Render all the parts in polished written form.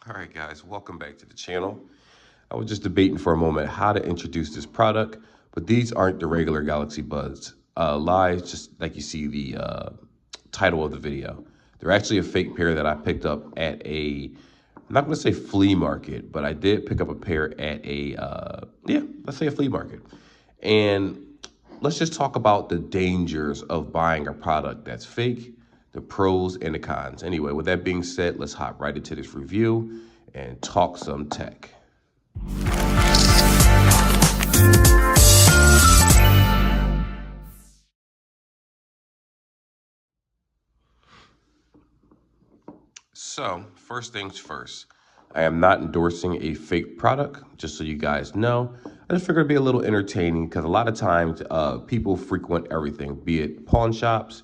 All right, guys, welcome back to the channel. I was just debating for a moment how to introduce this product, but these aren't the regular Galaxy Buds Live, just like you see the title of the video. They're actually a fake pair that I picked up at I'm not going to say flea market, but I did pick up a pair at let's say a flea market. And let's just talk about the dangers of buying a product that's fake, the pros and the cons. Anyway, with that being said, let's hop right into this review and talk some tech. So, first things first, I am not endorsing a fake product, just so you guys know. I just figured it'd be a little entertaining because a lot of times people frequent everything, be it pawn shops.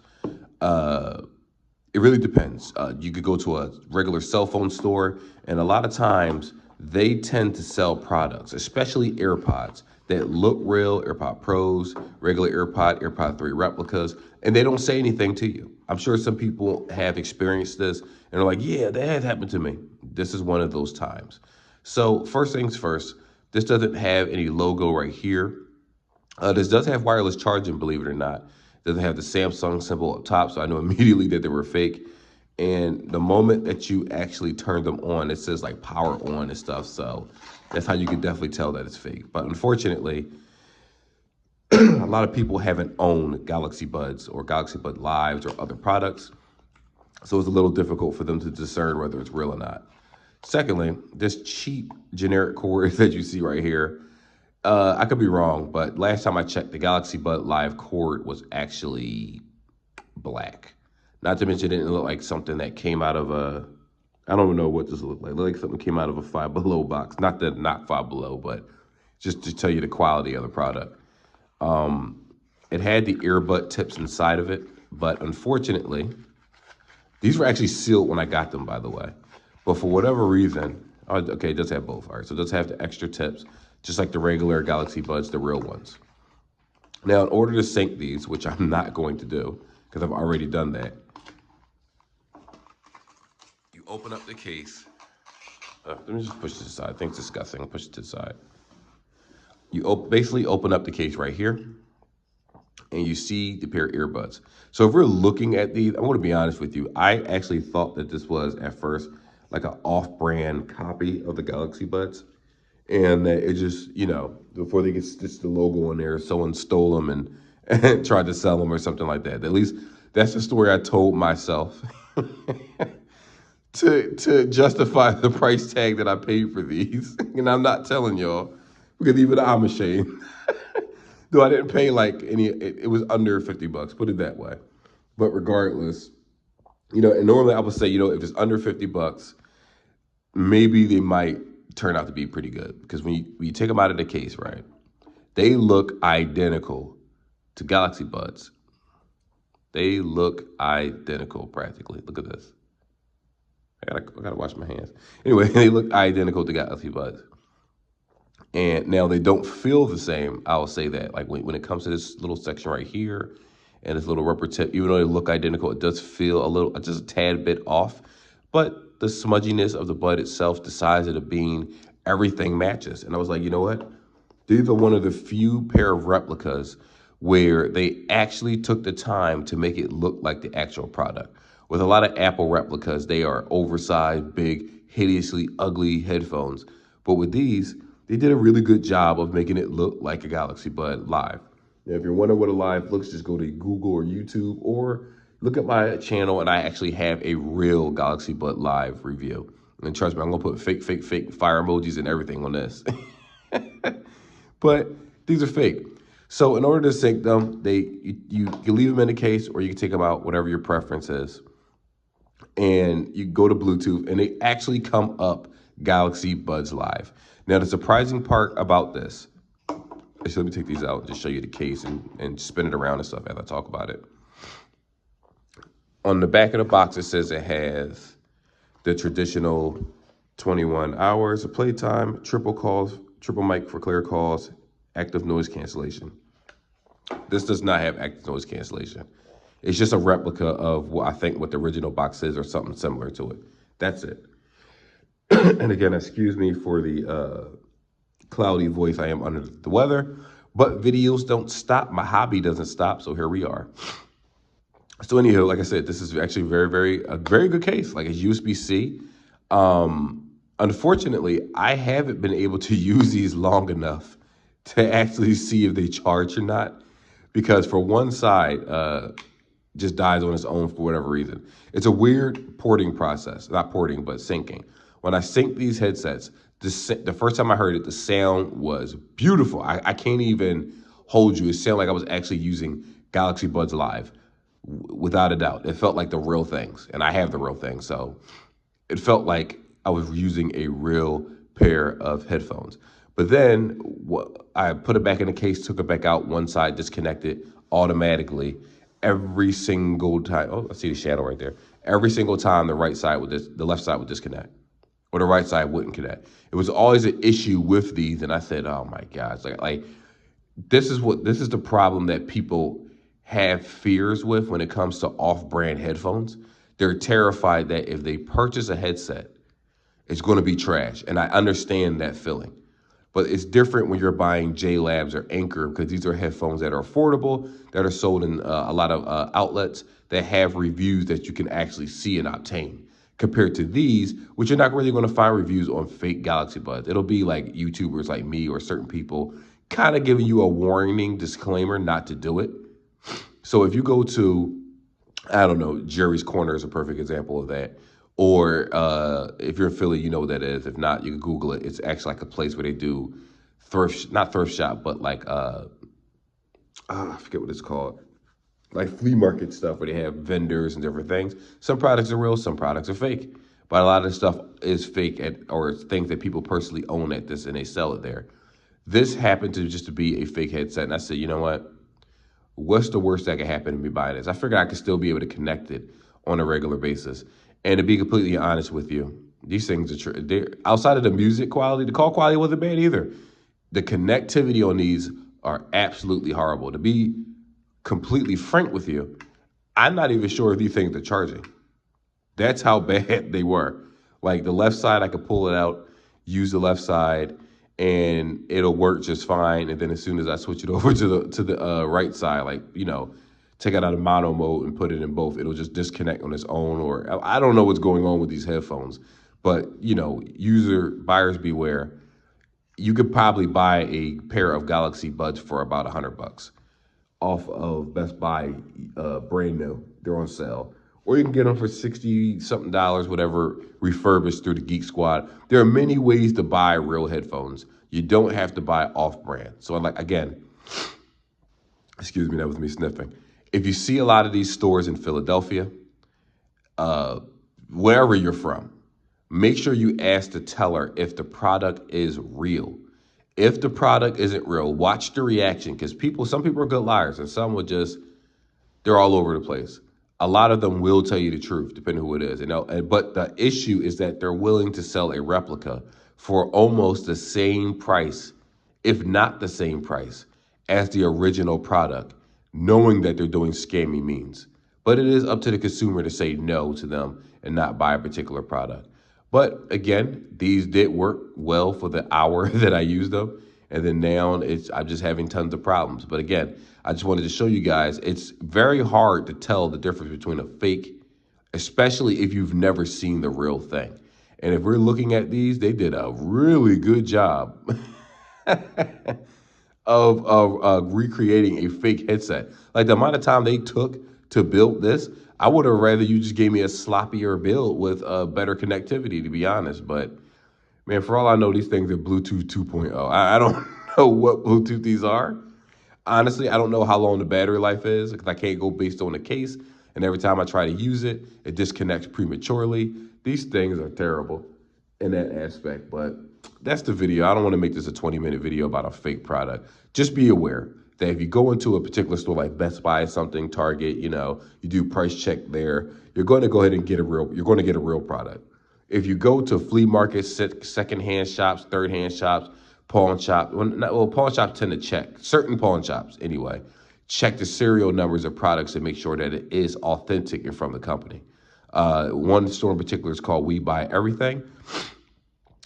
It really depends. You could go to a regular cell phone store, and a lot of times they tend to sell products, especially AirPods, that look real, AirPod Pros, regular AirPod 3 replicas, and they don't say anything to you. I'm sure some people have experienced this and are like, yeah, that has happened to me. This is one of those times. So first things first, this doesn't have any logo right here. This does have wireless charging, believe it or not. It doesn't have the Samsung symbol up top, so I know immediately that they were fake. And the moment that you actually turn them on, it says like power on and stuff. So that's how you can definitely tell that it's fake. But unfortunately, a lot of people haven't owned Galaxy Buds or Galaxy Bud Lives or other products. So it's a little difficult for them to discern whether it's real or not. Secondly, this cheap generic cord that you see right here, I could be wrong, but last time I checked, the Galaxy Bud Live cord was actually black. Not to mention, it didn't look like something that came out of I don't even know what this looked like. It looked like something came out of a Five Below box. Not Five Below, but just to tell you the quality of the product. It had the earbud tips inside of it, but unfortunately, these were actually sealed when I got them, by the way. But for whatever reason, okay, it does have both. All right, so it does have the extra tips, just like the regular Galaxy Buds, the real ones. Now, in order to sync these, which I'm not going to do, because I've already done that, you open up the case. Let me just push this aside. I think it's disgusting. I'll push it to the side. You basically open up the case right here, and you see the pair of earbuds. So if we're looking at these, I want to be honest with you. I actually thought that this was, at first, like an off-brand copy of the Galaxy Buds. And that it just, before they could stitch the logo on there, someone stole them and tried to sell them or something like that. At least that's the story I told myself to justify the price tag that I paid for these. And I'm not telling y'all, because even I'm ashamed. Though I didn't pay like any, it was under 50 bucks, put it that way. But regardless, and normally I would say, if it's under 50 bucks, maybe they might turn out to be pretty good. Because when you take them out of the case, right, they look identical to Galaxy Buds. They look identical practically. Look at this. I gotta wash my hands. Anyway, they look identical to Galaxy Buds. And now they don't feel the same, I'll say that. Like when it comes to this little section right here and this little rubber tip, even though they look identical, it does feel just a tad bit off. But the smudginess of the bud itself, the size of the bean, everything matches. And I was like, you know what? These are one of the few pair of replicas where they actually took the time to make it look like the actual product. With a lot of Apple replicas, they are oversized, big, hideously ugly headphones. But with these, they did a really good job of making it look like a Galaxy Bud Live. Now, if you're wondering what a Live looks, just go to Google or YouTube or look at my channel, and I actually have a real Galaxy Bud Live review. And trust me, I'm going to put fake fire emojis and everything on this. But these are fake. So in order to sync them, you can leave them in the case or you can take them out, whatever your preference is. And you go to Bluetooth, and they actually come up Galaxy Buds Live. Now, the surprising part about this, actually, let me take these out and just show you the case and spin it around and stuff as I talk about it. On the back of the box, it says it has the traditional 21 hours of playtime, triple mic for clear calls, active noise cancellation. This does not have active noise cancellation. It's just a replica of what I think what the original box is or something similar to it. That's it. And again, excuse me for the cloudy voice. I am under the weather, but videos don't stop. My hobby doesn't stop. So here we are. So anyhow, like I said, this is actually a very good case. Like it's USB-C. Unfortunately, I haven't been able to use these long enough to actually see if they charge or not, because for one side, just dies on its own for whatever reason. It's a weird porting process, not porting, but syncing. When I sync these headsets, the first time I heard it, the sound was beautiful. I can't even hold you. It sounded like I was actually using Galaxy Buds Live, without a doubt. It felt like the real things, and I have the real thing, so it felt like I was using a real pair of headphones. But then I put it back in the case, took it back out, one side disconnected automatically every single time. Oh, I see the shadow right there. Every single time the left side would disconnect, or the right side wouldn't connect. It was always an issue with these, and I said, "Oh my gosh!" Like this is the problem that people have fears with when it comes to off-brand headphones. They're terrified that if they purchase a headset, it's going to be trash. And I understand that feeling. But it's different when you're buying J Labs or Anchor, because these are headphones that are affordable, that are sold in a lot of outlets that have reviews that you can actually see and obtain. Compared to these, which you're not really going to find reviews on fake Galaxy Buds. It'll be like YouTubers like me or certain people kind of giving you a warning disclaimer not to do it. So if you go to, I don't know, Jerry's Corner is a perfect example of that. Or if you're in Philly, you know what that is. If not, you can Google it. It's actually like a place where they do not thrift shop, but like, I forget what it's called. Like flea market stuff where they have vendors and different things. Some products are real, some products are fake. But a lot of stuff is fake or it's things that people personally own at this and they sell it there. This happened to just to be a fake headset. And I said, you know what? What's the worst that could happen to me buying this? I figured I could still be able to connect it on a regular basis. And to be completely honest with you, these things they're outside of the music quality, the call quality wasn't bad either. The connectivity on these are absolutely horrible. To be completely frank with you, I'm not even sure if these things are charging. That's how bad they were. Like the left side, I could pull it out, use the left side, and it'll work just fine. And then as soon as I switch it over to the right side, like take it out of mono mode and put it in both, it'll just disconnect on its own. Or I don't know what's going on with these headphones, but buyers beware. You could probably buy a pair of Galaxy Buds for about $100 off of Best Buy, brand new. They're on sale. Or you can get them for 60 something dollars, whatever, refurbished through the Geek Squad. There are many ways to buy real headphones. You don't have to buy off brand. So again, excuse me, that was me sniffing. If you see a lot of these stores in Philadelphia, uh, wherever you're from, make sure you ask the teller if the product is real. If the product isn't real, watch the reaction, because some people are good liars and some will just, they're all over the place. A lot of them will tell you the truth, depending on who it is. But the issue is that they're willing to sell a replica for almost the same price, if not the same price, as the original product, knowing that they're doing scammy means. But it is up to the consumer to say no to them and not buy a particular product. But again, these did work well for the hour that I used them. And then now I'm just having tons of problems. But again, I just wanted to show you guys, it's very hard to tell the difference between a fake, especially if you've never seen the real thing. And if we're looking at these, they did a really good job of recreating a fake headset. Like the amount of time they took to build this, I would have rather you just gave me a sloppier build with better connectivity, to be honest. But man, for all I know, these things are Bluetooth 2.0. I don't know what Bluetooth these are. Honestly, I don't know how long the battery life is because I can't go based on the case. And every time I try to use it, it disconnects prematurely. These things are terrible in that aspect. But that's the video. I don't want to make this a 20-minute video about a fake product. Just be aware that if you go into a particular store like Best Buy or something, Target, you do price check there, you're going to go ahead and get a real product. If you go to flea markets, secondhand shops, third-hand shops, pawn shops, pawn shops tend to check, certain pawn shops anyway, check the serial numbers of products and make sure that it is authentic and from the company. One store in particular is called We Buy Everything.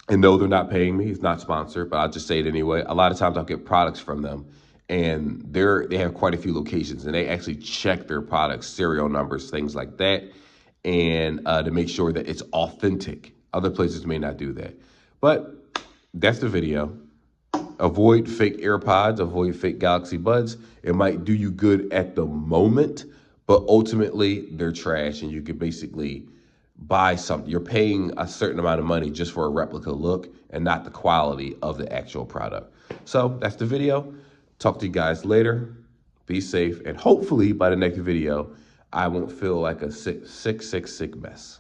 And no, they're not paying me. It's not sponsored, but I'll just say it anyway. A lot of times I'll get products from them, and they have quite a few locations, and they actually check their products, serial numbers, things like that, and to make sure that it's authentic. Other places may not do that, but that's the video. Avoid fake AirPods, avoid fake Galaxy Buds. It might do you good at the moment, but ultimately they're trash, and you could basically buy something. You're paying a certain amount of money just for a replica look and not the quality of the actual product. So that's the video. Talk to you guys later. Be safe, and hopefully by the next video, I won't feel like a sick mess.